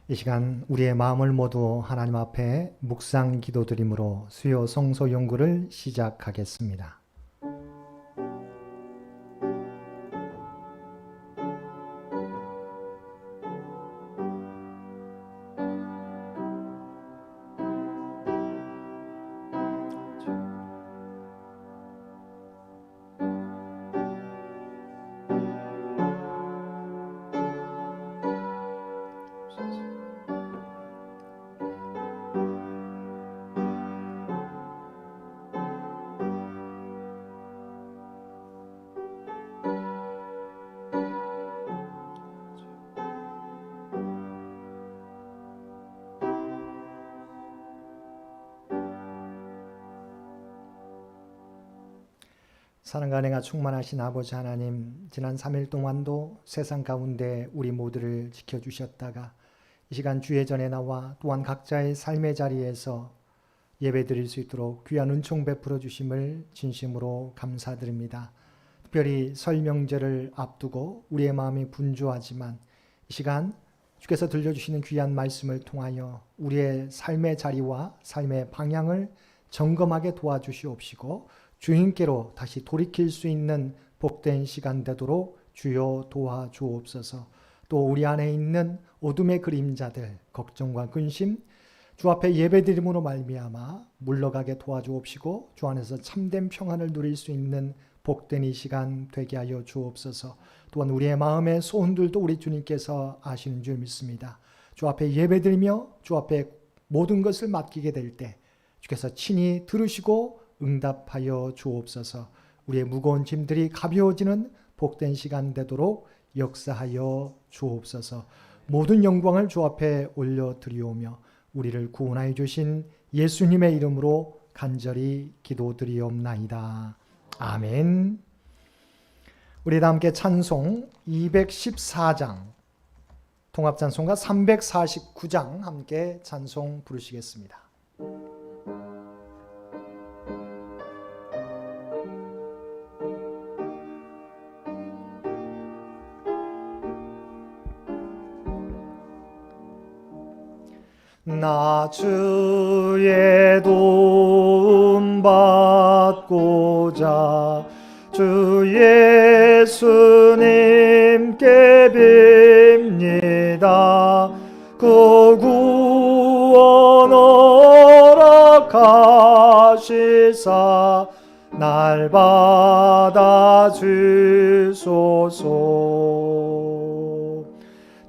이 시간 우리의 마음을 모두 하나님 앞에 묵상 기도드림으로 수요 성소 연구를 시작하겠습니다. 사랑과 은혜가 충만하신 아버지 하나님, 지난 3일 동안도 세상 가운데 우리 모두를 지켜주셨다가 이 시간 주의 전에 나와 또한 각자의 삶의 자리에서 예배드릴 수 있도록 귀한 은총 베풀어 주심을 진심으로 감사드립니다. 특별히 설 명절을 앞두고 우리의 마음이 분주하지만 이 시간 주께서 들려주시는 귀한 말씀을 통하여 우리의 삶의 자리와 삶의 방향을 점검하게 도와주시옵시고 주님께로 다시 돌이킬 수 있는 복된 시간 되도록 주여 도와주옵소서. 또 우리 안에 있는 어둠의 그림자들, 걱정과 근심, 주 앞에 예배드림으로 말미암아 물러가게 도와주옵시고 주 안에서 참된 평안을 누릴 수 있는 복된 이 시간 되게 하여 주옵소서. 또한 우리의 마음의 소원들도 우리 주님께서 아시는 줄 믿습니다. 주 앞에 예배드리며 주 앞에 모든 것을 맡기게 될 때 주께서 친히 들으시고 응답하여 주옵소서. 우리의 무거운 짐들이 가벼워지는 복된 시간 되도록 역사하여 주옵소서. 모든 영광을 주 앞에 올려드리오며 우리를 구원하여 주신 예수님의 이름으로 간절히 기도드리옵나이다. 아멘. 우리 다 함께 찬송 214장, 통합찬송가 349장 함께 찬송 부르시겠습니다. 나 주의 도움 받고자 주 예수님께 빕니다. 그 구원 허락하시사 날 받아 주소서.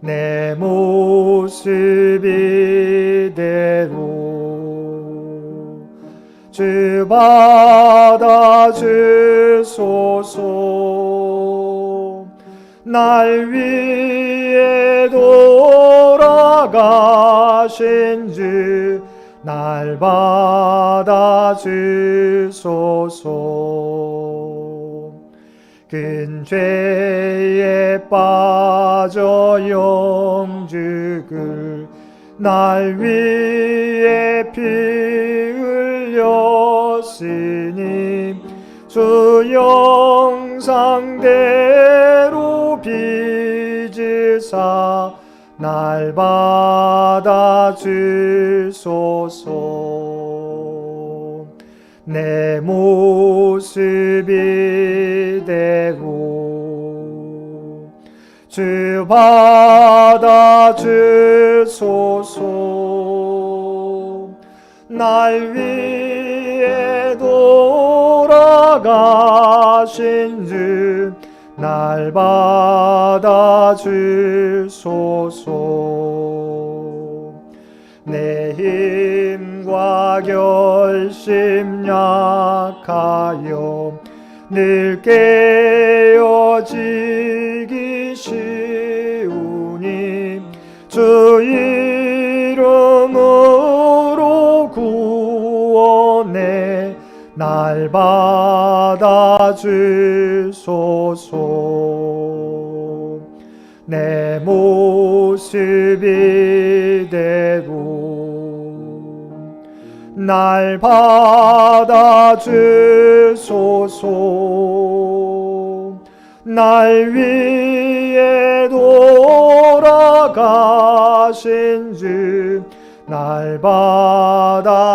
내 모습 이대로 주 받아 주소서. 날 위해 돌아가신 주 날 받아 주소서. 큰 죄에 빠져 영죽을 날 위해 피 흘렸으니 주 형상대로 빚으사 날 받아 주소서. 내 모습 이대로 주 받아 주소서. 날 위해 돌아가신 주 날 받아 주소서. 내 힘과 결심 약하여 늘 깨어지기 쉬우니 주 이름으로 구원해 날 받아 주소서. 내 모습 이대로 날 받아 주소서. 날 위해 돌아가 하신 주 날 받아주소서.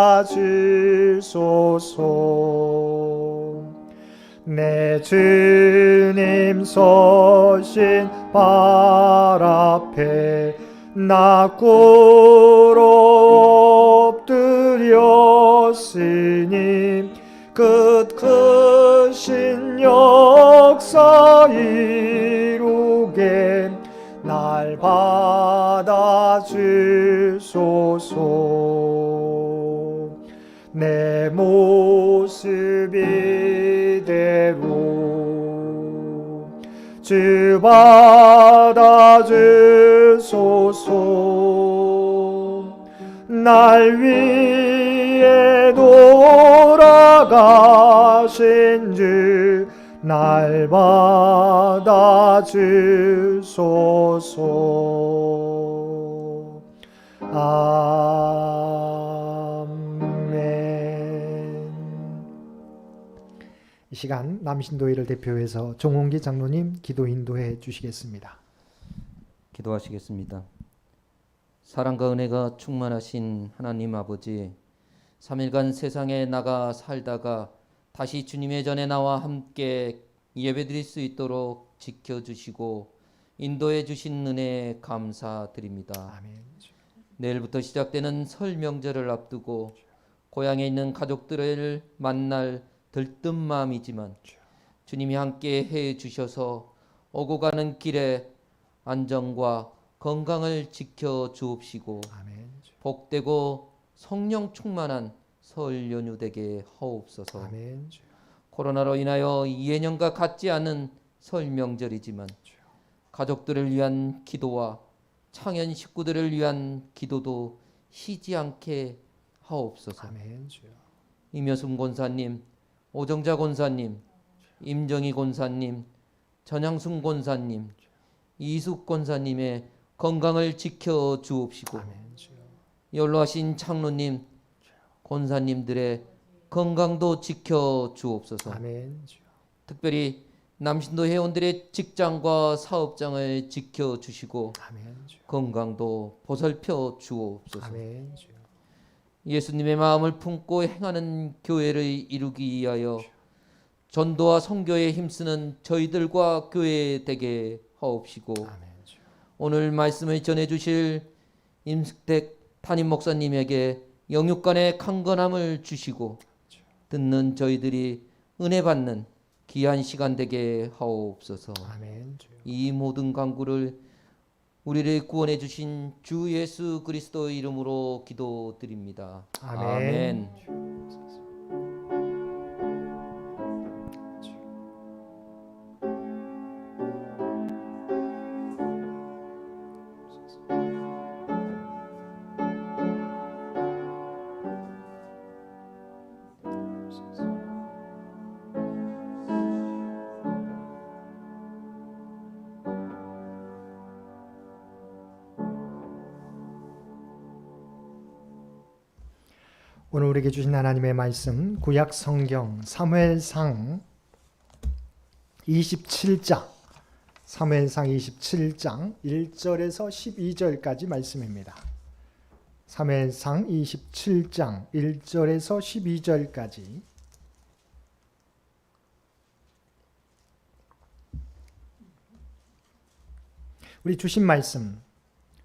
내 주님 서신 발 앞에 나 꿇어 엎드렸으니 그 크신 역사 이루게 날 받아주소서. 내 모습 이대로 주 받아주소서. 날 위해 돌아가신 주 날 받아주소서. 아멘. 이 시간 남신도회를 대표해서 정홍기 장로님 기도 인도해 주시겠습니다. 기도하시겠습니다. 사랑과 은혜가 충만하신 하나님 아버지, 3일간 세상에 나가 살다가 다시 주님의 전에 나와 함께 예배드릴 수 있도록 지켜주시고 인도해 주신 은혜에 감사드립니다. 아멘. 내일부터 시작되는 설 명절을 앞두고 고향에 있는 가족들을 만날 들뜬 마음이지만 주님이 함께 해 주셔서 오고 가는 길에 안전과 건강을 지켜 주옵시고 아멘. 복되고 성령 충만한 설 연휴 되게 하옵소서. 아멘. 코로나로 인하여 예년과 같지 않은 설 명절이지만 가족들을 위한 기도와 창현 식구들을 위한 기도도 쉬지 않게 하옵소서. 아멘. 임여순 권사님, 오정자 권사님, 임정희 권사님, 전향순 권사님, 이숙 권사님의 건강을 지켜 주옵시고 연로하신 장로님, 권사님들의 건강도 지켜 주옵소서. 아멘. 특별히 남신도 회원들의 직장과 사업장을 지켜 주시고 아멘. 건강도 보살펴 주옵소서. 아멘. 예수님의 마음을 품고 행하는 교회를 이루기 위하여 전도와 선교에 힘쓰는 저희들과 교회 되게 하옵시고 아멘. 오늘 말씀을 전해 주실 임숙택 담임 목사님에게 영육간의 강건함을 주시고 듣는 저희들이 은혜 받는 귀한 시간 되게 하옵소서. 아멘. 이 모든 간구를 우리를 구원해 주신 주 예수 그리스도의 이름으로 기도드립니다. 아멘. 오늘 우리에게 주신 하나님의 말씀 구약 성경 사무엘상 27장 1절에서 12절까지 말씀입니다. 사무엘상 27장 1절에서 12절까지 우리 주신 말씀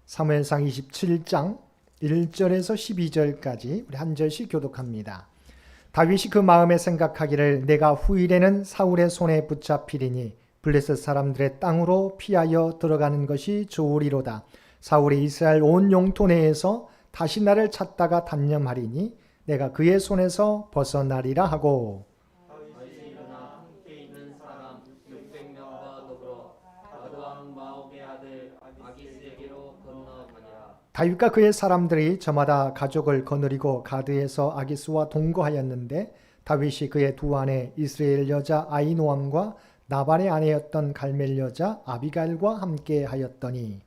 사무엘상 27장 1절에서 12절까지 우리 한 절씩 교독합니다. 다윗이 그 마음에 생각하기를 내가 후일에는 사울의 손에 붙잡히리니 블레셋 사람들의 땅으로 피하여 들어가는 것이 좋으리로다. 사울이 이스라엘 온 영토 내에서 다시 나를 찾다가 단념하리니 내가 그의 손에서 벗어나리라 하고 다윗이 일어나 함께 있는 사람 600명과 더불어 가드왕 마옥의 아들 아기스에게로 건너가니라. 다윗과 그의 사람들이 저마다 가족을 거느리고 가드에서 아기스와 동거하였는데 다윗이 그의 두 아내 이스라엘 여자 아히노암과 나발의 아내였던 갈멜 여자 아비가일과 함께 하였더니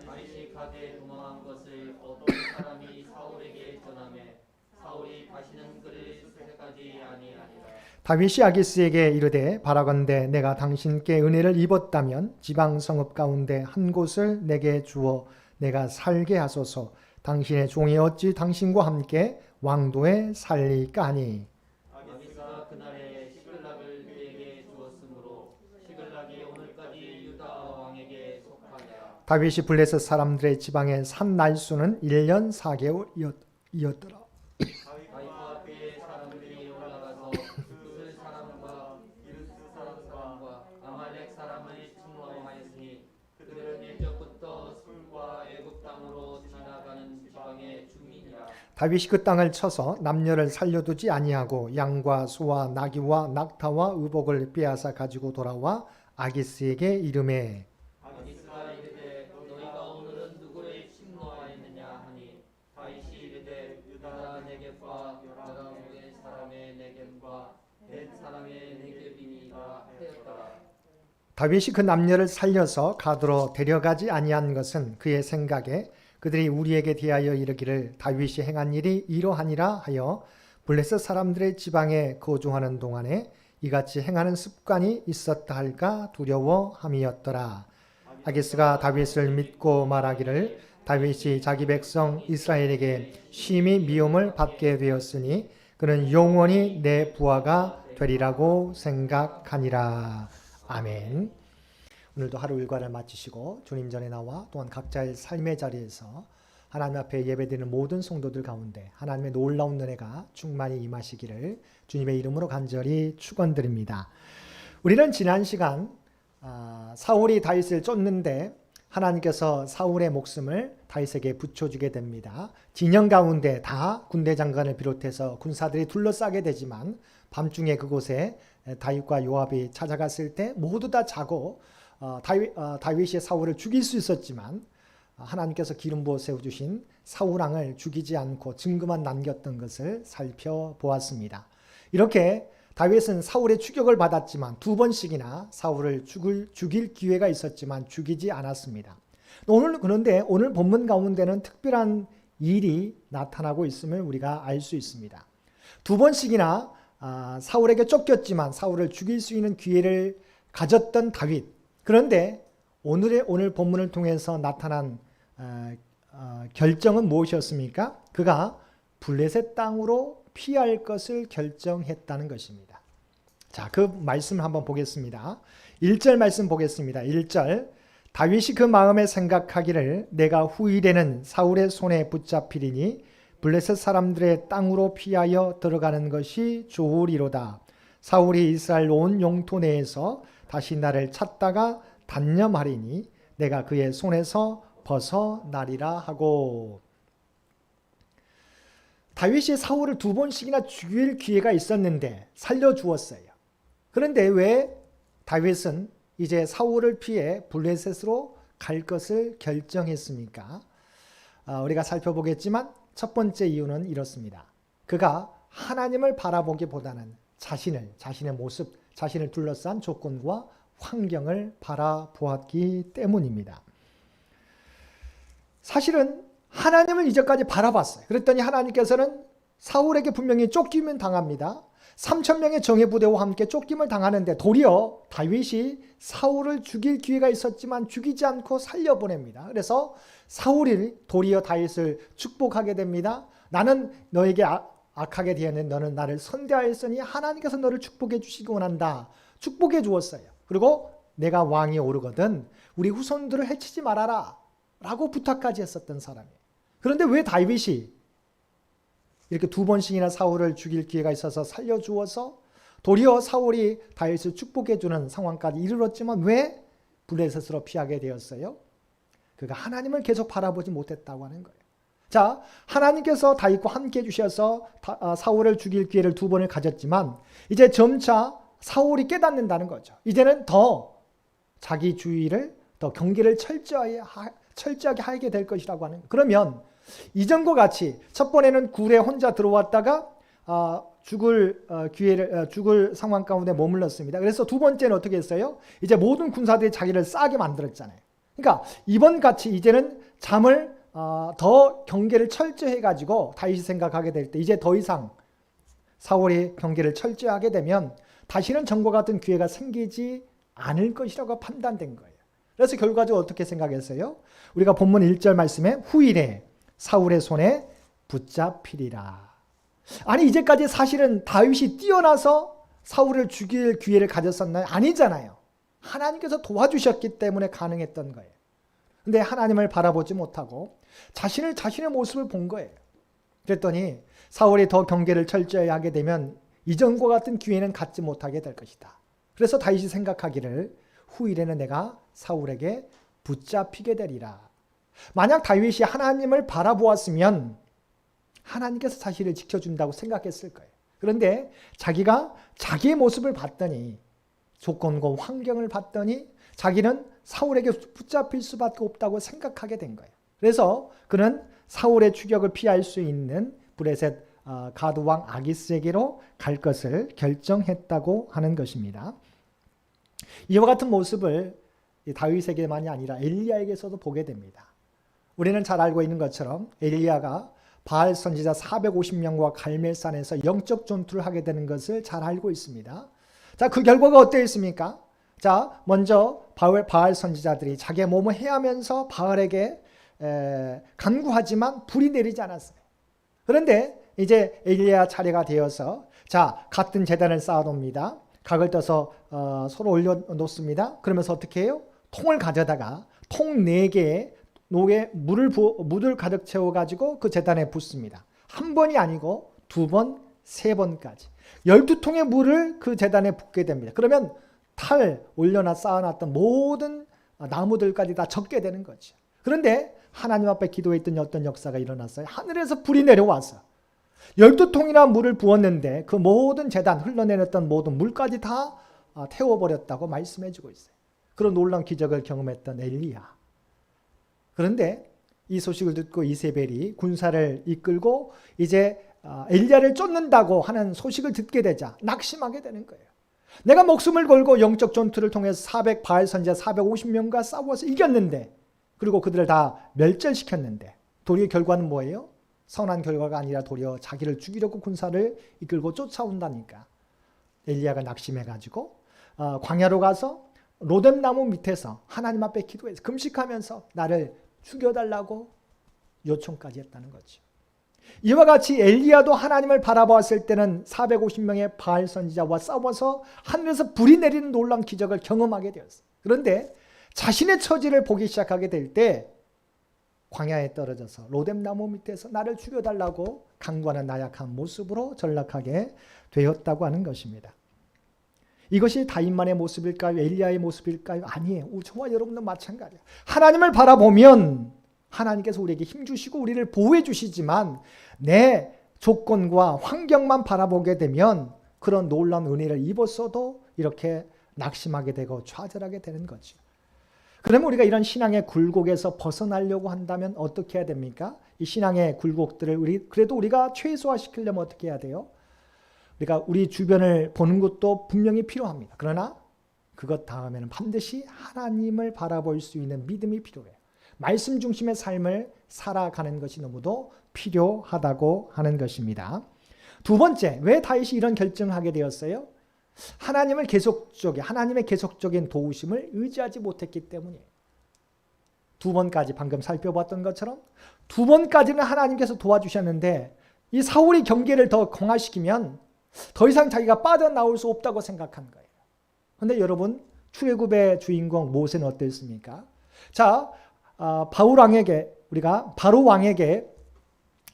다윗이 가드에 도망한 것을 어떤 사람이 사울에게 전하매 사울이 다시는 그를 수색하지 아니하니라. 다윗이 아기스에게 이르되 바라건대 내가 당신께 은혜를 입었다면 지방 성읍 가운데 한 곳을 내게 주어 내가 살게 하소서. 당신의 종이 어찌 당신과 함께 왕도에 살리까 하니. 아기스가 그날에 시글락을 그에게 주었으므로 시글락이 오늘까지 유다 왕에게 속하니라. 다윗이 블레셋 사람들의 지방에 산 날수는 1년 4개월이었더라. 다윗과 그의 사람들이 올라가서 그 사람과 기르스 사람과 아말렉 사람을 침노하였으니 그들은 예적부터 술과 애굽 땅으로 지나가는 지방의 주민이라. 다윗이 그 땅을 쳐서 남녀를 살려두지 아니하고 양과 소와 나귀와 낙타와 의복을 빼앗아 가지고 돌아와 아기스에게 이르매. 아기스가 이르되 너희가 오늘은 누구를 침노하였느냐 하니 다윗이 이르되 유다 네겝과 여라무의 사람의 네겝과 벳 사람의 네겝이니라 하였더라. 다윗이 그 남녀를 살려서 가드로 데려가지 아니한 것은 그의 생각에 그들이 우리에게 대하여 이르기를 다윗이 행한 일이 이러하니라 하여 블레셋 사람들의 지방에 거주하는 동안에 이같이 행하는 습관이 있었다 할까 두려워함이었더라. 아기스가 다윗을 믿고 말하기를 다윗이 자기 백성 이스라엘에게 심히 미움을 받게 되었으니 그는 영원히 내 부하가 되리라고 생각하니라. 아멘. 오늘도 하루 일과를 마치시고 주님 전에 나와 또한 각자의 삶의 자리에서 하나님 앞에 예배드리는 모든 성도들 가운데 하나님의 놀라운 은혜가 충만히 임하시기를 주님의 이름으로 간절히 축원드립니다. 우리는 지난 시간 사울이 다윗을 쫓는데 하나님께서 사울의 목숨을 다윗에게 붙여주게 됩니다. 진영 가운데 다 군대 장관을 비롯해서 군사들이 둘러싸게 되지만 밤중에 그곳에 다윗과 요압이 찾아갔을 때 모두 다 자고 다윗이 사울을 죽일 수 있었지만 하나님께서 기름 부어 세워주신 사울왕을 죽이지 않고 증거만 남겼던 것을 살펴보았습니다. 이렇게 다윗은 사울의 추격을 받았지만 두 번씩이나 사울을 죽일 기회가 있었지만 죽이지 않았습니다. 그런데 오늘 본문 가운데는 특별한 일이 나타나고 있음을 우리가 알 수 있습니다. 두 번씩이나 사울에게 쫓겼지만 사울을 죽일 수 있는 기회를 가졌던 다윗. 그런데 오늘 본문을 통해서 나타난 결정은 무엇이었습니까? 그가 블레셋 땅으로 피할 것을 결정했다는 것입니다. 자, 그 말씀 한번 보겠습니다. 1절 말씀 보겠습니다. 1절 다윗이 그 마음에 생각하기를 내가 후일에는 사울의 손에 붙잡히리니 블레셋 사람들의 땅으로 피하여 들어가는 것이 좋으리로다. 사울이 이스라엘 온 영토 내에서 다시 나를 찾다가 단념하리니 내가 그의 손에서 벗어나리라 하고. 다윗이 사울을 두 번씩이나 죽일 기회가 있었는데 살려주었어요. 그런데 왜 다윗은 이제 사울을 피해 블레셋으로 갈 것을 결정했습니까? 우리가 살펴보겠지만 첫 번째 이유는 이렇습니다. 그가 하나님을 바라보기보다는 자신의 모습, 자신을 둘러싼 조건과 환경을 바라보았기 때문입니다. 사실은 하나님을 이제까지 바라봤어요. 그랬더니 하나님께서는 사울에게 분명히 쫓기면 당합니다. 3,000명의 정예부대와 함께 쫓김을 당하는데 도리어 다윗이 사울을 죽일 기회가 있었지만 죽이지 않고 살려보냅니다. 그래서 사울이 도리어 다윗을 축복하게 됩니다. 나는 너에게 악하게 되었는데 너는 나를 선대하였으니 하나님께서 너를 축복해 주시기 원한다. 축복해 주었어요. 그리고 내가 왕이 오르거든 우리 후손들을 해치지 말아라 라고 부탁까지 했었던 사람이에요. 그런데 왜 다윗이 이렇게 두 번씩이나 사울을 죽일 기회가 있어서 살려주어서 도리어 사울이 다윗을 축복해주는 상황까지 이르렀지만 왜 블레셋으로 피하게 되었어요? 그가 하나님을 계속 바라보지 못했다고 하는 거예요. 자, 하나님께서 다윗과 함께 해주셔서 사울을 죽일 기회를 두 번을 가졌지만 이제 점차 사울이 깨닫는다는 거죠. 이제는 더 자기 주의를 더 경계를 철저하게 하게 될 것이라고 하는 거예요. 그러면 이전과 같이 첫 번에는 굴에 혼자 들어왔다가 죽을 상황 가운데 머물렀습니다. 그래서 두 번째는 어떻게 했어요? 이제 모든 군사들이 자기를 싸게 만들었잖아요. 그러니까 이번 같이 이제는 잠을 더 경계를 철저히 해가지고 다윗이 생각하게 될 때 이제 더 이상 사울이 경계를 철저하게 되면 다시는 전과 같은 기회가 생기지 않을 것이라고 판단된 거예요. 그래서 결과적으로 어떻게 생각했어요? 우리가 본문 1절 말씀에 후일에 사울의 손에 붙잡히리라. 아니 이제까지 사실은 다윗이 뛰어나서 사울을 죽일 기회를 가졌었나요? 아니잖아요. 하나님께서 도와주셨기 때문에 가능했던 거예요. 근데 하나님을 바라보지 못하고 자신의 모습을 본 거예요. 그랬더니 사울이 더 경계를 철저히 하게 되면 이전과 같은 기회는 갖지 못하게 될 것이다. 그래서 다윗이 생각하기를 후일에는 내가 사울에게 붙잡히게 되리라. 만약 다윗이 하나님을 바라보았으면 하나님께서 자신을 지켜준다고 생각했을 거예요. 그런데 자기가 자기의 모습을 봤더니 조건과 환경을 봤더니 자기는 사울에게 붙잡힐 수밖에 없다고 생각하게 된 거예요. 그래서 그는 사울의 추격을 피할 수 있는 브레셋 가드 왕 아기스에게로 갈 것을 결정했다고 하는 것입니다. 이와 같은 모습을 다윗에게만이 아니라 엘리야에게서도 보게 됩니다. 우리는 잘 알고 있는 것처럼 엘리야가 바알 선지자 450명과 갈멜산에서 영적 전투를 하게 되는 것을 잘 알고 있습니다. 자, 그 결과가 어땠습니까? 자, 먼저 바알 선지자들이 자기의 몸을 해하면서 바알에게 간구하지만 불이 내리지 않았어요. 그런데 이제 엘리야 차례가 되어서 자, 같은 제단을 쌓아놓습니다. 각을 떠서 서로 올려놓습니다. 그러면서 어떻게 해요? 통을 가져다가 통 4개에 녹에 물을 가득 채워가지고 그 제단에 붓습니다. 한 번이 아니고 2번, 3번까지. 12통의 물을 그 제단에 붓게 됩니다. 그러면 탈 올려놔 쌓아놨던 모든 나무들까지 다 적게 되는 거죠. 그런데 하나님 앞에 기도했던 어떤 역사가 일어났어요. 하늘에서 불이 내려와서 12통이나 물을 부었는데 그 모든 제단 흘러내렸던 모든 물까지 다 태워버렸다고 말씀해주고 있어요. 그런 놀라운 기적을 경험했던 엘리야. 그런데 이 소식을 듣고 이세벨이 군사를 이끌고 이제 엘리야를 쫓는다고 하는 소식을 듣게 되자 낙심하게 되는 거예요. 내가 목숨을 걸고 영적 전투를 통해서 바알 선지자 450명과 싸워서 이겼는데 그리고 그들을 다 멸절시켰는데 도리어 결과는 뭐예요? 선한 결과가 아니라 도리어 자기를 죽이려고 군사를 이끌고 쫓아온다니까. 엘리야가 낙심해가지고 광야로 가서 로뎀나무 밑에서 하나님 앞에 기도해서 금식하면서 나를 죽여달라고 요청까지 했다는 거죠. 이와 같이 엘리야도 하나님을 바라보았을 때는 450명의 바알 선지자와 싸워서 하늘에서 불이 내리는 놀라운 기적을 경험하게 되었어요. 그런데 자신의 처지를 보기 시작하게 될 때 광야에 떨어져서 로뎀나무 밑에서 나를 죽여달라고 강구하는 나약한 모습으로 전락하게 되었다고 하는 것입니다. 이것이 다윗만의 모습일까요? 엘리야의 모습일까요? 아니에요. 저와 여러분도 마찬가지예요. 하나님을 바라보면 하나님께서 우리에게 힘주시고 우리를 보호해 주시지만 내 조건과 환경만 바라보게 되면 그런 놀라운 은혜를 입었어도 이렇게 낙심하게 되고 좌절하게 되는 거죠. 그러면 우리가 이런 신앙의 굴곡에서 벗어나려고 한다면 어떻게 해야 됩니까? 이 신앙의 굴곡들을 그래도 우리가 최소화시키려면 어떻게 해야 돼요? 우리가 우리 주변을 보는 것도 분명히 필요합니다. 그러나 그것 다음에는 반드시 하나님을 바라볼 수 있는 믿음이 필요해요. 말씀 중심의 삶을 살아가는 것이 너무도 필요하다고 하는 것입니다. 두 번째, 왜 다윗이 이런 결정을 하게 되었어요? 하나님의 계속적인 도우심을 의지하지 못했기 때문이에요. 2번까지 방금 살펴봤던 것처럼 2번까지는 하나님께서 도와주셨는데 이 사울이 경계를 더 강화시키면 더 이상 자기가 빠져나올 수 없다고 생각한 거예요. 그런데 여러분, 출애굽의 주인공 모세는 어땠습니까? 자, 바로 왕에게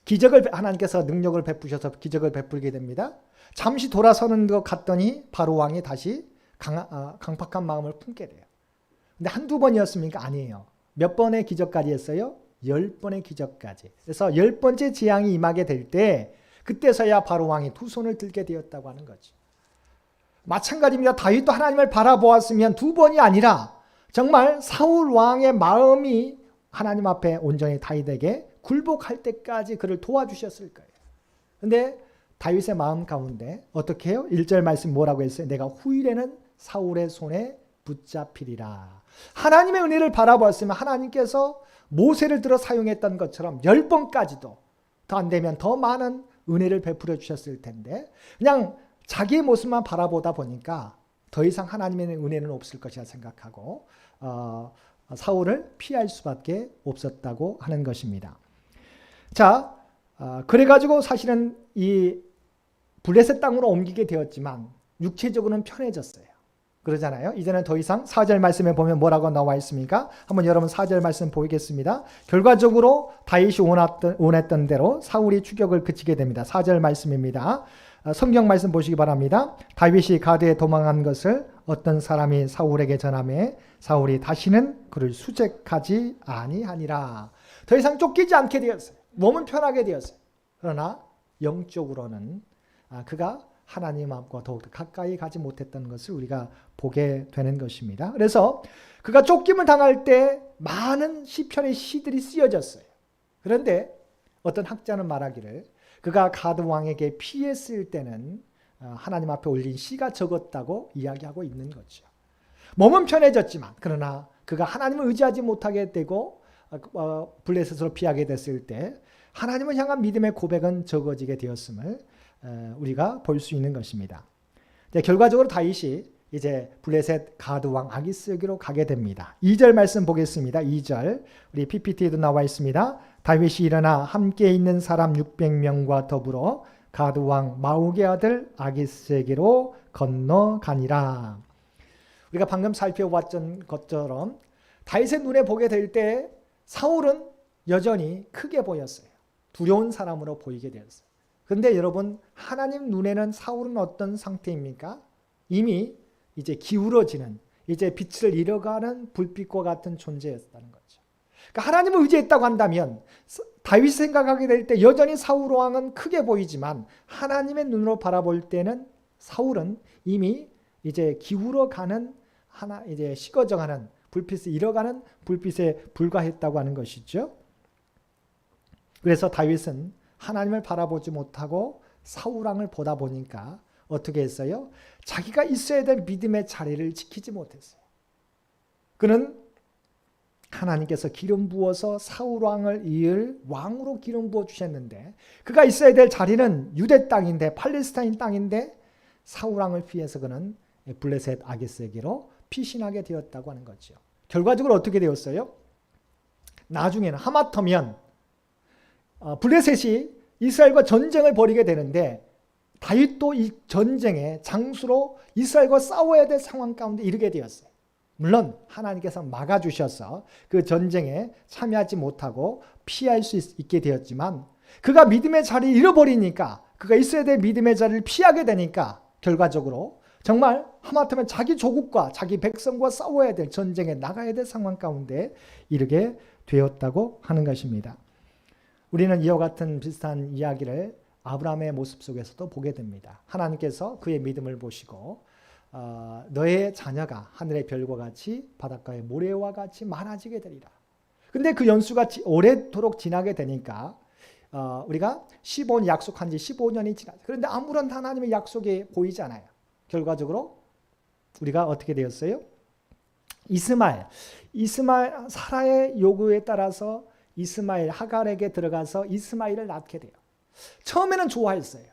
기적을 하나님께서 능력을 베푸셔서 기적을 베풀게 됩니다. 잠시 돌아서는 것 같더니 바로 왕이 다시 강팍한 마음을 품게 돼요. 근데 한두 번이었습니까? 아니에요. 몇 번의 기적까지 했어요? 10번의 기적까지. 그래서 10번째 재앙이 임하게 될 때 그때서야 바로 왕이 두 손을 들게 되었다고 하는 거죠. 마찬가지입니다. 다윗도 하나님을 바라보았으면 2번이 아니라 정말 사울 왕의 마음이 하나님 앞에 온전히 다윗에게 굴복할 때까지 그를 도와주셨을 거예요. 그런데 다윗의 마음 가운데 어떻게 해요? 1절 말씀 뭐라고 했어요? 내가 후일에는 사울의 손에 붙잡히리라. 하나님의 은혜를 바라보았으면 하나님께서 모세를 들어 사용했던 것처럼 10번까지도 더 안 되면 더 많은 은혜를 베풀어 주셨을 텐데 그냥 자기의 모습만 바라보다 보니까 더 이상 하나님의 은혜는 없을 것이라 생각하고 사울을 피할 수밖에 없었다고 하는 것입니다. 자, 그래가지고 사실은 이 블레셋 땅으로 옮기게 되었지만 육체적으로는 편해졌어요. 그러잖아요. 이제는 더 이상 4절 말씀에 보면 뭐라고 나와 있습니까? 한번 여러분 4절 말씀 보이겠습니다. 결과적으로 다윗이 원했던 대로 사울이 추격을 그치게 됩니다. 4절 말씀입니다. 성경 말씀 보시기 바랍니다. 다윗이 가드에 도망한 것을 어떤 사람이 사울에게 전하매 사울이 다시는 그를 수색하지 아니하니라. 더 이상 쫓기지 않게 되었어요. 몸은 편하게 되었어요. 그러나 영적으로는 그가 하나님 앞과 더욱 가까이 가지 못했던 것을 우리가 보게 되는 것입니다. 그래서 그가 쫓김을 당할 때 많은 시편의 시들이 쓰여졌어요. 그런데 어떤 학자는 말하기를 그가 가드 왕에게 피했을 때는 하나님 앞에 올린 시가 적었다고 이야기하고 있는 거죠. 몸은 편해졌지만 그러나 그가 하나님을 의지하지 못하게 되고 블레셋으로 피하게 됐을 때 하나님을 향한 믿음의 고백은 적어지게 되었음을 우리가 볼 수 있는 것입니다. 결과적으로 다윗이 이제 블레셋 가드 왕 아기스에게로 가게 됩니다. 2절 말씀 보겠습니다. 2절 우리 PPT에도 나와 있습니다. 다윗이 일어나 함께 있는 사람 600명과 더불어 가드 왕 마옥의 아들 아기스에게로 건너가니라. 우리가 방금 살펴봤던 것처럼 다윗의 눈에 보게 될 때 사울은 여전히 크게 보였어요. 두려운 사람으로 보이게 되었어요. 그런데 여러분 하나님 눈에는 사울은 어떤 상태입니까? 이미 이제 기울어지는 이제 빛을 잃어가는 불빛과 같은 존재였다는 거죠. 그러니까 하나님을 의지했다고 한다면 다윗이 생각하게 될 때 여전히 사울 왕은 크게 보이지만 하나님의 눈으로 바라볼 때는 사울은 이미 이제 기울어가는 하나 이제 식어져가는 불빛을 잃어가는 불빛에 불과했다고 하는 것이죠. 그래서 다윗은 하나님을 바라보지 못하고 사울 왕을 보다 보니까 어떻게 했어요? 자기가 있어야 될 믿음의 자리를 지키지 못했어요. 그는 하나님께서 기름 부어서 사울 왕을 이을 왕으로 기름 부어 주셨는데 그가 있어야 될 자리는 유대 땅인데 팔레스타인 땅인데 사울 왕을 피해서 그는 블레셋 아기스에게로 피신하게 되었다고 하는 거죠. 결과적으로 어떻게 되었어요? 나중에는 하마터면 블레셋이 이스라엘과 전쟁을 벌이게 되는데 다윗도 이 전쟁의 장수로 이스라엘과 싸워야 될 상황 가운데 이르게 되었어요. 물론 하나님께서 막아주셔서 그 전쟁에 참여하지 못하고 피할 수 있게 되었지만 그가 믿음의 자리를 잃어버리니까 그가 있어야 될 믿음의 자리를 피하게 되니까 결과적으로 정말 하마터면 자기 조국과 자기 백성과 싸워야 될 전쟁에 나가야 될 상황 가운데 이르게 되었다고 하는 것입니다. 우리는 이와 같은 비슷한 이야기를 아브라함의 모습 속에서도 보게 됩니다. 하나님께서 그의 믿음을 보시고 너의 자녀가 하늘의 별과 같이 바닷가의 모래와 같이 많아지게 되리라. 근데 그 연수가 오래도록 지나게 되니까 우리가 15년 약속한 지 15년이 지났어요. 그런데 아무런 하나님의 약속이 보이지 않아요. 결과적으로 우리가 어떻게 되었어요? 이스마엘 사라의 요구에 따라서 이스마엘 하갈에게 들어가서 이스마엘을 낳게 돼요. 처음에는 좋아했어요.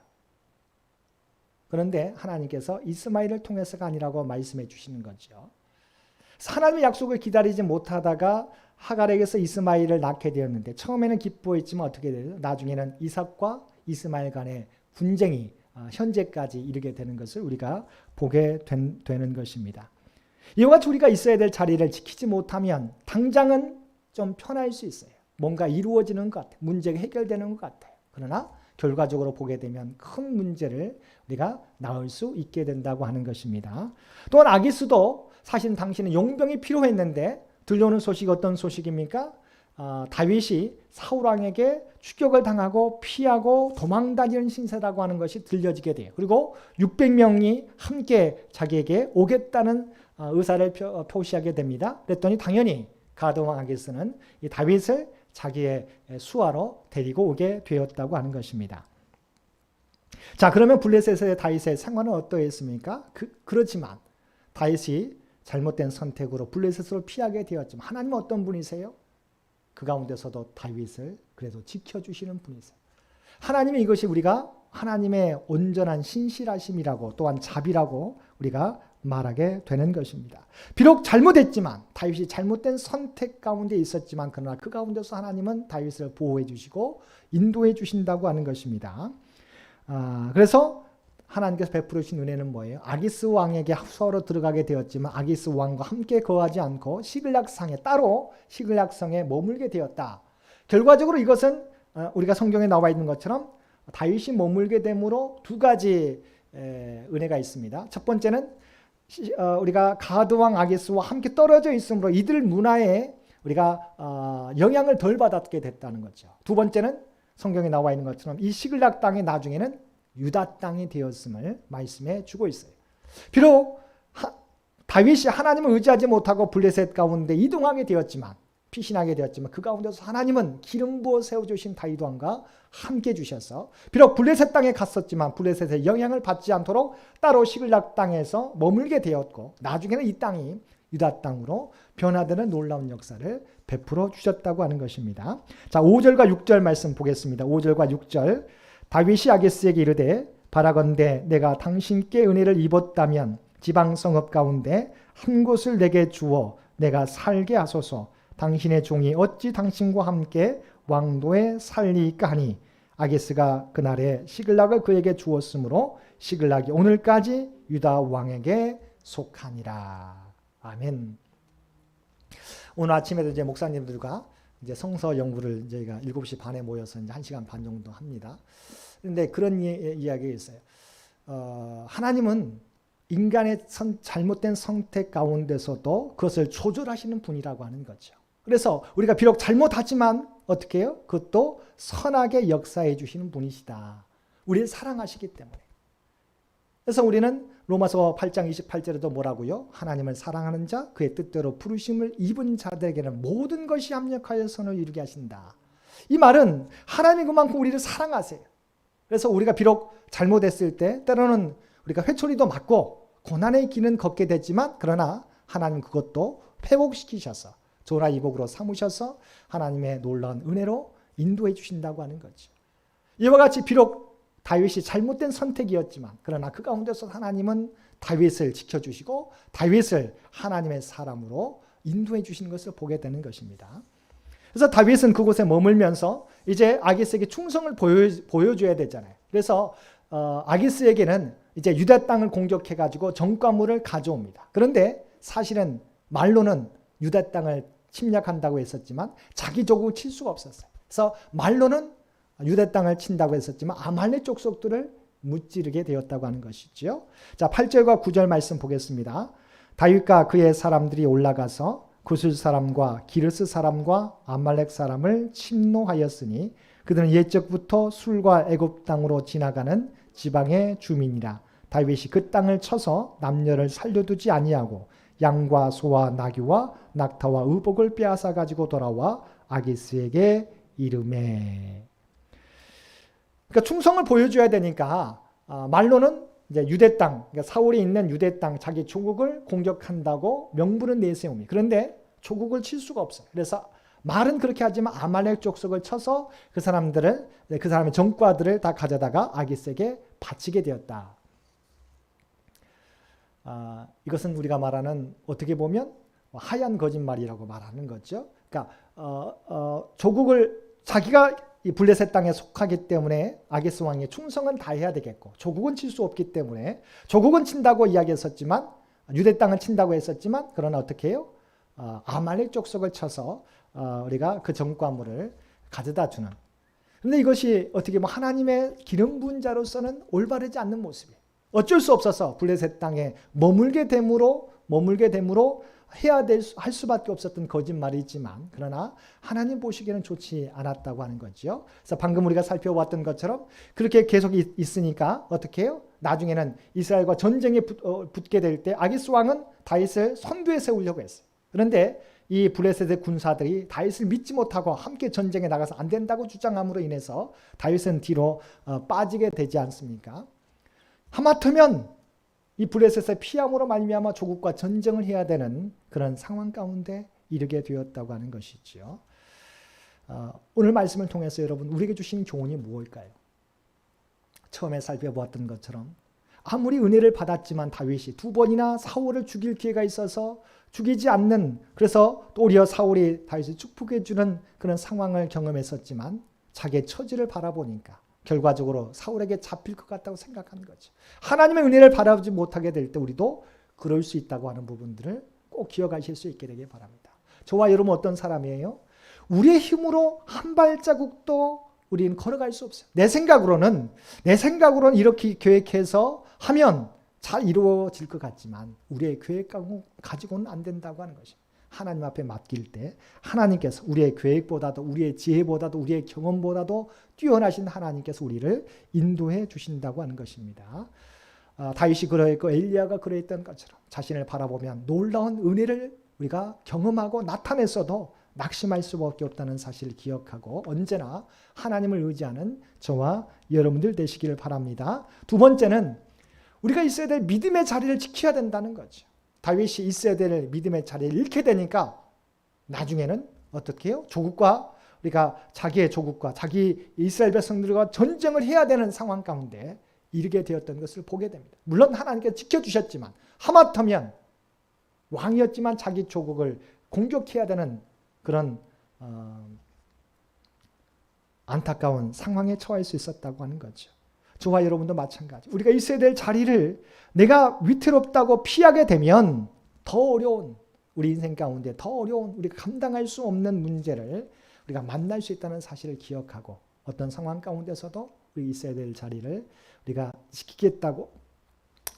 그런데 하나님께서 이스마엘을 통해서가 아니라고 말씀해 주시는 거죠. 하나님의 약속을 기다리지 못하다가 하갈에게서 이스마엘을 낳게 되었는데 처음에는 기뻐했지만 어떻게 돼요? 나중에는 이삭과 이스마엘 간의 분쟁이 현재까지 이르게 되는 것을 우리가 보게 되는 것입니다. 이와 같이 우리가 있어야 될 자리를 지키지 못하면 당장은 좀 편할 수 있어요. 뭔가 이루어지는 것 같아요. 문제가 해결되는 것 같아요. 그러나 결과적으로 보게 되면 큰 문제를 우리가 낳을 수 있게 된다고 하는 것입니다. 또한 아기스도 사실 당신은 용병이 필요했는데 들려오는 소식이 어떤 소식입니까? 다윗이 사울 왕에게 추격을 당하고 피하고 도망다니는 신세라고 하는 것이 들려지게 돼요. 그리고 600명이 함께 자기에게 오겠다는 의사를 표시하게 됩니다. 그랬더니 당연히 가드 왕 아기스는 이 다윗을 자기의 수하로 데리고 오게 되었다고 하는 것입니다. 자, 그러면 블레셋의 다윗의 상황은 어떠했습니까? 그렇지만 다윗이 잘못된 선택으로 블레셋으로 피하게 되었지만 하나님은 어떤 분이세요? 그 가운데서도 다윗을 그래도 지켜주시는 분이세요. 하나님의 이것이 우리가 하나님의 온전한 신실하심이라고 또한 자비라고 우리가 말하게 되는 것입니다. 비록 잘못했지만 다윗이 잘못된 선택 가운데 있었지만 그러나 그 가운데서 하나님은 다윗을 보호해 주시고 인도해 주신다고 하는 것입니다. 그래서 하나님께서 베풀어 주신 은혜는 뭐예요? 아기스 왕에게 서로 들어가게 되었지만 아기스 왕과 함께 거하지 않고 시글락상에 따로 시글락성에 머물게 되었다. 결과적으로 이것은 우리가 성경에 나와 있는 것처럼 다윗이 머물게 됨으로 두 가지 은혜가 있습니다. 첫 번째는 우리가 가드 왕 아기스와 함께 떨어져 있으므로 이들 문화에 우리가 영향을 덜 받게 됐다는 거죠. 두 번째는 성경에 나와 있는 것처럼 이 시글락 땅이 나중에는 유다 땅이 되었음을 말씀해 주고 있어요. 비록 다윗이 하나님을 의지하지 못하고 블레셋 가운데 이동하게 되었지만 피신하게 되었지만 그 가운데서 하나님은 기름 부어 세워주신 다윗 왕과 함께 주셔서 비록 블레셋 땅에 갔었지만 블레셋의 영향을 받지 않도록 따로 시글락 땅에서 머물게 되었고 나중에는 이 땅이 유다 땅으로 변화되는 놀라운 역사를 베풀어 주셨다고 하는 것입니다. 자, 5절과 6절 말씀 보겠습니다. 5절과 6절 다윗이 아기스에게 이르되 바라건대 내가 당신께 은혜를 입었다면 지방 성읍 가운데 한 곳을 내게 주어 내가 살게 하소서. 당신의 종이 어찌 당신과 함께 왕도에 살리이까 하니 아기스가 그날에 시글락을 그에게 주었으므로 시글락이 오늘까지 유다 왕에게 속하니라. 아멘. 오늘 아침에도 이제 목사님들과 이제 성서 연구를 저희가 7시 반에 모여서 이제 1시간 반 정도 합니다. 그런데 그런 이야기가 있어요. 하나님은 인간의 잘못된 선택 가운데서도 그것을 조절하시는 분이라고 하는 거죠. 그래서 우리가 비록 잘못하지만 어떻게 해요? 그것도 선하게 역사해 주시는 분이시다. 우리를 사랑하시기 때문에. 그래서 우리는 로마서 8장 28절에도 뭐라고요? 하나님을 사랑하는 자, 그의 뜻대로 부르심을 입은 자들에게는 모든 것이 합력하여 선을 이루게 하신다. 이 말은 하나님이 그만큼 우리를 사랑하세요. 그래서 우리가 비록 잘못했을 때 때로는 우리가 회초리도 맞고 고난의 길은 걷게 되지만 그러나 하나님 그것도 회복시키셔서 조나 이복으로 삼으셔서 하나님의 놀라운 은혜로 인도해 주신다고 하는 거죠. 이와 같이 비록 다윗이 잘못된 선택이었지만 그러나 그 가운데서 하나님은 다윗을 지켜주시고 다윗을 하나님의 사람으로 인도해 주시는 것을 보게 되는 것입니다. 그래서 다윗은 그곳에 머물면서 이제 아기스에게 충성을 보여줘야 되잖아요. 그래서 아기스에게는 이제 유다 땅을 공격해가지고 정과물을 가져옵니다. 그런데 사실은 말로는 유다 땅을 침략한다고 했었지만 자기 족을 칠 수가 없었어요. 그래서 말로는 유다 땅을 친다고 했었지만 아말렉 족속들을 무찌르게 되었다고 하는 것이죠. 자, 8절과 9절 말씀 보겠습니다. 다윗과 그의 사람들이 올라가서 구슬 사람과 기르스 사람과 아말렉 사람을 침노하였으니 그들은 옛적부터 술과 애굽 땅으로 지나가는 지방의 주민이라. 다윗이 그 땅을 쳐서 남녀를 살려두지 아니하고 양과 소와 나귀와 낙타와 의복을 빼앗아 가지고 돌아와 아기스에게 이르매. 그러니까 충성을 보여줘야 되니까 말로는 이제 유대 땅, 그러니까 사울이 있는 유대 땅, 자기 조국을 공격한다고 명분은 내세웁니다. 그런데 조국을 칠 수가 없어요. 그래서 말은 그렇게 하지만 아말렉 족속을 쳐서 그 사람들을, 그 사람의 정과들을 다 가져다가 아기스에게 바치게 되었다. 이것은 우리가 말하는 어떻게 보면 하얀 거짓말이라고 말하는 거죠. 그러니까 조국을 자기가 이 블레셋 땅에 속하기 때문에 아기스 왕의 충성은 다해야 되겠고 조국은 칠 수 없기 때문에 조국은 친다고 이야기했었지만 유대 땅은 친다고 했었지만 그러나 어떻게 해요? 아말렉 족속을 쳐서 우리가 그 정과물을 가져다 주는. 그런데 이것이 어떻게 보면 하나님의 기름 부은 자로서는 올바르지 않는 모습이에요. 어쩔 수 없어서 블레셋 땅에 머물게 됨으로 할 수밖에 없었던 거짓말이지만 그러나 하나님 보시기에는 좋지 않았다고 하는 거죠. 그래서 방금 우리가 살펴봤던 것처럼 그렇게 계속 있으니까 어떻게 해요? 나중에는 이스라엘과 전쟁에 붙게 될 때 아기스 왕은 다윗을 선두에 세우려고 했어요. 그런데 이 블레셋의 군사들이 다윗을 믿지 못하고 함께 전쟁에 나가서 안 된다고 주장함으로 인해서 다윗은 뒤로 빠지게 되지 않습니까? 하마터면 이 블레셋의 피함으로 말미암아 조국과 전쟁을 해야 되는 그런 상황 가운데 이르게 되었다고 하는 것이죠. 오늘 말씀을 통해서 여러분 우리에게 주신 교훈이 무엇일까요? 처음에 살펴보았던 것처럼 아무리 은혜를 받았지만 다윗이 두 번이나 사울을 죽일 기회가 있어서 죽이지 않는, 그래서 또 오히려 사울이 다윗을 축복해 주는 그런 상황을 경험했었지만 자기의 처지를 바라보니까 결과적으로 사울에게 잡힐 것 같다고 생각하는 거죠. 하나님의 은혜를 바라보지 못하게 될 때 우리도 그럴 수 있다고 하는 부분들을 꼭 기억하실 수 있게 되길 바랍니다. 저와 여러분 어떤 사람이에요? 우리의 힘으로 한 발자국도 우리는 걸어갈 수 없어요. 내 생각으로는 이렇게 계획해서 하면 잘 이루어질 것 같지만 우리의 계획 가지고는 안 된다고 하는 것입니다. 하나님 앞에 맡길 때 하나님께서 우리의 계획보다도, 우리의 지혜보다도, 우리의 경험보다도 뛰어나신 하나님께서 우리를 인도해 주신다고 하는 것입니다. 다윗이 그러했고 엘리야가 그러했던 것처럼 자신을 바라보면 놀라운 은혜를 우리가 경험하고 나타냈어도 낙심할 수밖에 없다는 사실을 기억하고 언제나 하나님을 의지하는 저와 여러분들 되시기를 바랍니다. 두 번째는 우리가 있어야 될 믿음의 자리를 지켜야 된다는 거죠. 다윗이 있어야 될 믿음의 자리를 잃게 되니까 나중에는 어떻게 해요? 조국과 우리가 자기의 조국과 자기 이스라엘 백성들과 전쟁을 해야 되는 상황 가운데 이르게 되었던 것을 보게 됩니다. 물론 하나님께서 지켜주셨지만 하마터면 왕이었지만 자기 조국을 공격해야 되는 그런 안타까운 상황에 처할 수 있었다고 하는 거죠. 저와 여러분도 마찬가지. 우리가 있어야 될 자리를 내가 위태롭다고 피하게 되면 더 어려운, 우리 인생 가운데 더 어려운, 우리가 감당할 수 없는 문제를 우리가 만날 수 있다는 사실을 기억하고 어떤 상황 가운데서도 우리 있어야 될 자리를 우리가 지키겠다고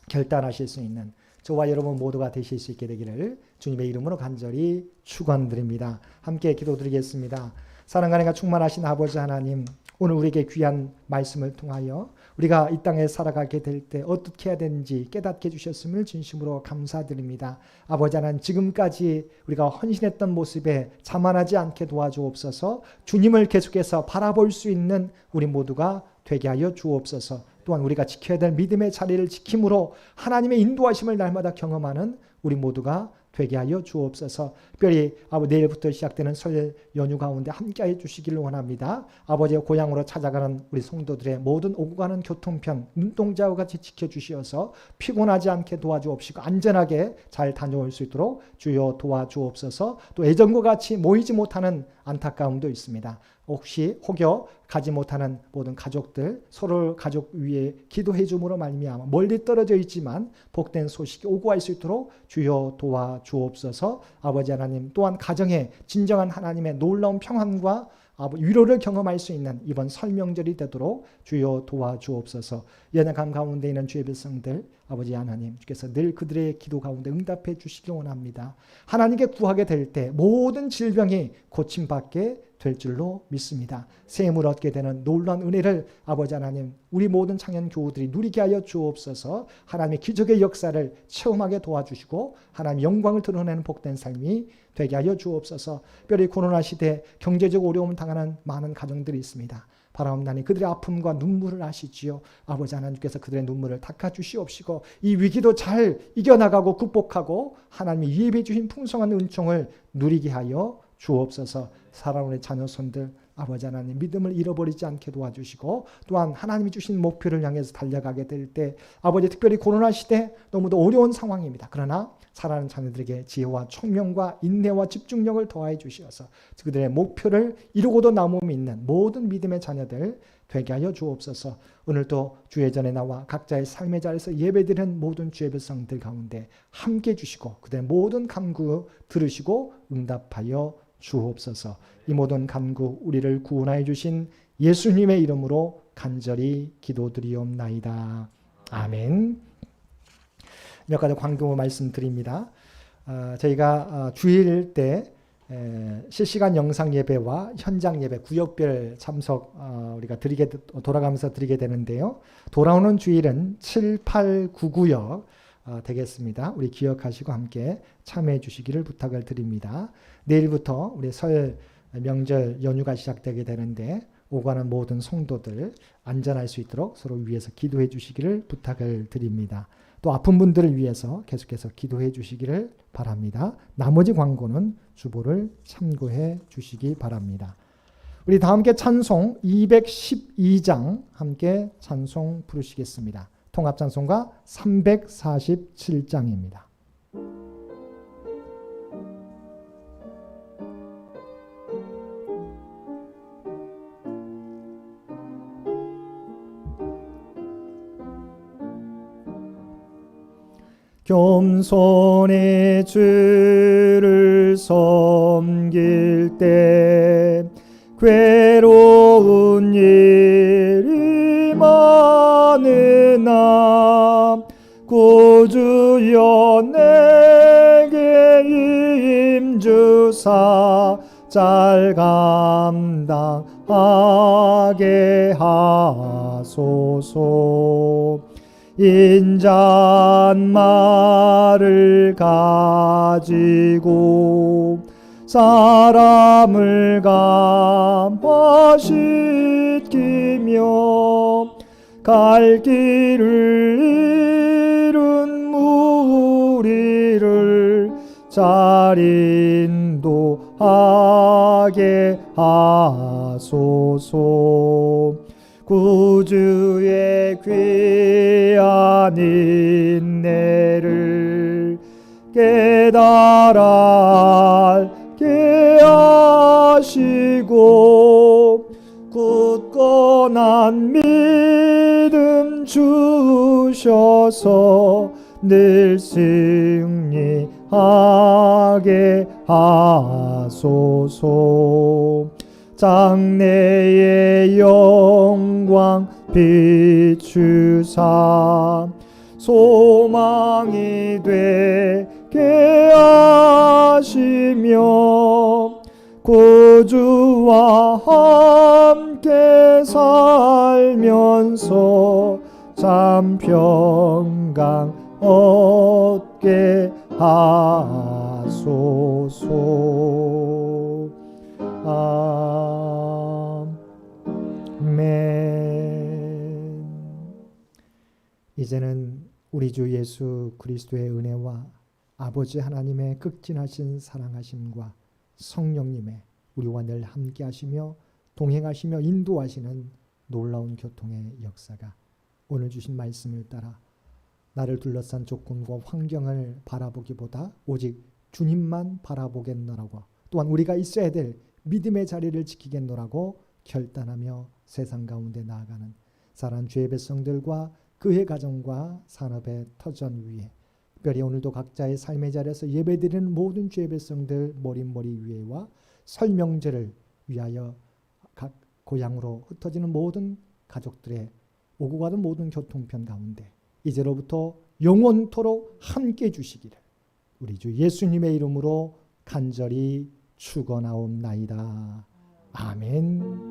결단하실 수 있는 저와 여러분 모두가 되실 수 있게 되기를 주님의 이름으로 간절히 축원드립니다. 함께 기도드리겠습니다. 사랑과 은혜가 충만하신 아버지 하나님, 오늘 우리에게 귀한 말씀을 통하여 우리가 이 땅에 살아가게 될 때 어떻게 해야 되는지 깨닫게 해주셨음을 진심으로 감사드립니다. 아버지 하나님, 지금까지 우리가 헌신했던 모습에 자만하지 않게 도와주옵소서. 주님을 계속해서 바라볼 수 있는 우리 모두가 되게 하여 주옵소서. 또한 우리가 지켜야 될 믿음의 자리를 지킴으로 하나님의 인도하심을 날마다 경험하는 우리 모두가 되게 하여 주옵소서. 특별히 내일부터 시작되는 설 연휴 가운데 함께해 주시기를 원합니다. 아버지의 고향으로 찾아가는 우리 성도들의 모든 오고 가는 교통편 눈동자와 같이 지켜주시어서 피곤하지 않게 도와주옵시고 안전하게 잘 다녀올 수 있도록 주여 도와주옵소서. 또 예전과 같이 모이지 못하는 안타까움도 있습니다. 혹여 가지 못하는 모든 가족들 서로 가족 위에 기도해 줌으로 말미암아 멀리 떨어져 있지만 복된 소식이 오고 갈 수 있도록 주여 도와주옵소서. 아버지 하나님, 또한 가정에 진정한 하나님의 놀라운 평안과 위로를 경험할 수 있는 이번 설 명절이 되도록 주여 도와주옵소서. 연약함 가운데 있는 주의 백성들 아버지 하나님, 주께서 늘 그들의 기도 가운데 응답해 주시기 원합니다. 하나님께 구하게 될 때 모든 질병이 고침받게 될 줄로 믿습니다. 샘을 얻게 되는 놀라운 은혜를 아버지 하나님, 우리 모든 청년 교우들이 누리게 하여 주옵소서. 하나님의 기적의 역사를 체험하게 도와주시고 하나님의 영광을 드러내는 복된 삶이 되게 하여 주옵소서. 특별히 코로나 시대 경제적 어려움을 당하는 많은 가정들이 있습니다. 바라옵나니 그들의 아픔과 눈물을 아시지요. 아버지 하나님께서 그들의 눈물을 닦아주시옵시고 이 위기도 잘 이겨나가고 극복하고 하나님이 예비해 주신 풍성한 은총을 누리게 하여 주옵소서. 사랑하는 자녀손들 아버지 하나님, 믿음을 잃어버리지 않게 도와주시고 또한 하나님이 주신 목표를 향해서 달려가게 될 때 아버지, 특별히 코로나 시대 너무도 어려운 상황입니다. 그러나 사랑하는 자녀들에게 지혜와 총명과 인내와 집중력을 더하여 주시어서 그들의 목표를 이루고도 남음이 있는 모든 믿음의 자녀들 되게 하여 주옵소서. 오늘도 주의 전에 나와 각자의 삶의 자리에서 예배드리는 모든 주의 백성들 가운데 함께 주시고 그들의 모든 간구 들으시고 응답하여 주옵소서. 이 모든 간구 우리를 구원하여 주신 예수님의 이름으로 간절히 기도드리옵나이다. 아멘. 몇 가지 광고 말씀드립니다. 저희가 주일 때 실시간 영상 예배와 현장 예배 구역별 참석 우리가 돌아가면서 드리게 되는데요. 돌아오는 주일은 7, 8, 9 구역 되겠습니다. 우리 기억하시고 함께 참여해 주시기를 부탁을 드립니다. 내일부터 우리 설 명절 연휴가 시작되게 되는데 오가는 모든 성도들 안전할 수 있도록 서로 위해서 기도해 주시기를 부탁을 드립니다. 또 아픈 분들을 위해서 계속해서 기도해 주시기를 바랍니다. 나머지 광고는 주보를 참고해 주시기 바랍니다. 우리 다 함께 찬송 212장 함께 찬송 부르시겠습니다. 통합찬송가 347장입니다. 겸손히 주를 섬길 때 괴로운 일이 많으나 구주여 내게 임주사 잘 감당하게 하소서. 인잣말을 가지고 사람을 감화시키며 갈 길을 잃은 무리를 잘 인도하게 하소서. 구주의 귀한 인내를 깨달아 알게 하시고 굳건한 믿음 주셔서 늘 승리하게 하소서. 장래의 영광 비추사 소망이 되게 하시며 구주와 함께 살면서 참 평강 얻게 하소서. 아멘. 이제는 우리 주 예수 그리스도의 은혜와 아버지 하나님의 극진하신 사랑하심과 성령님의 우리와 늘 함께 하시며 동행하시며 인도하시는 놀라운 교통의 역사가 오늘 주신 말씀을 따라 나를 둘러싼 조건과 환경을 바라보기보다 오직 주님만 바라보겠노라고, 또한 우리가 있어야 될 믿음의 자리를 지키겠노라고 결단하며 세상 가운데 나아가는 사랑하는 주의 백성들과 그의 가정과 산업의 터전 위에, 특별히 오늘도 각자의 삶의 자리에서 예배드리는 모든 주의 백성들 머리 위에와 설명제를 위하여 각 고향으로 흩어지는 모든 가족들의 오고 가는 모든 교통편 가운데 이제로부터 영원토록 함께 해주시기를 우리 주 예수님의 이름으로 간절히 축원하옵나이다. 아멘.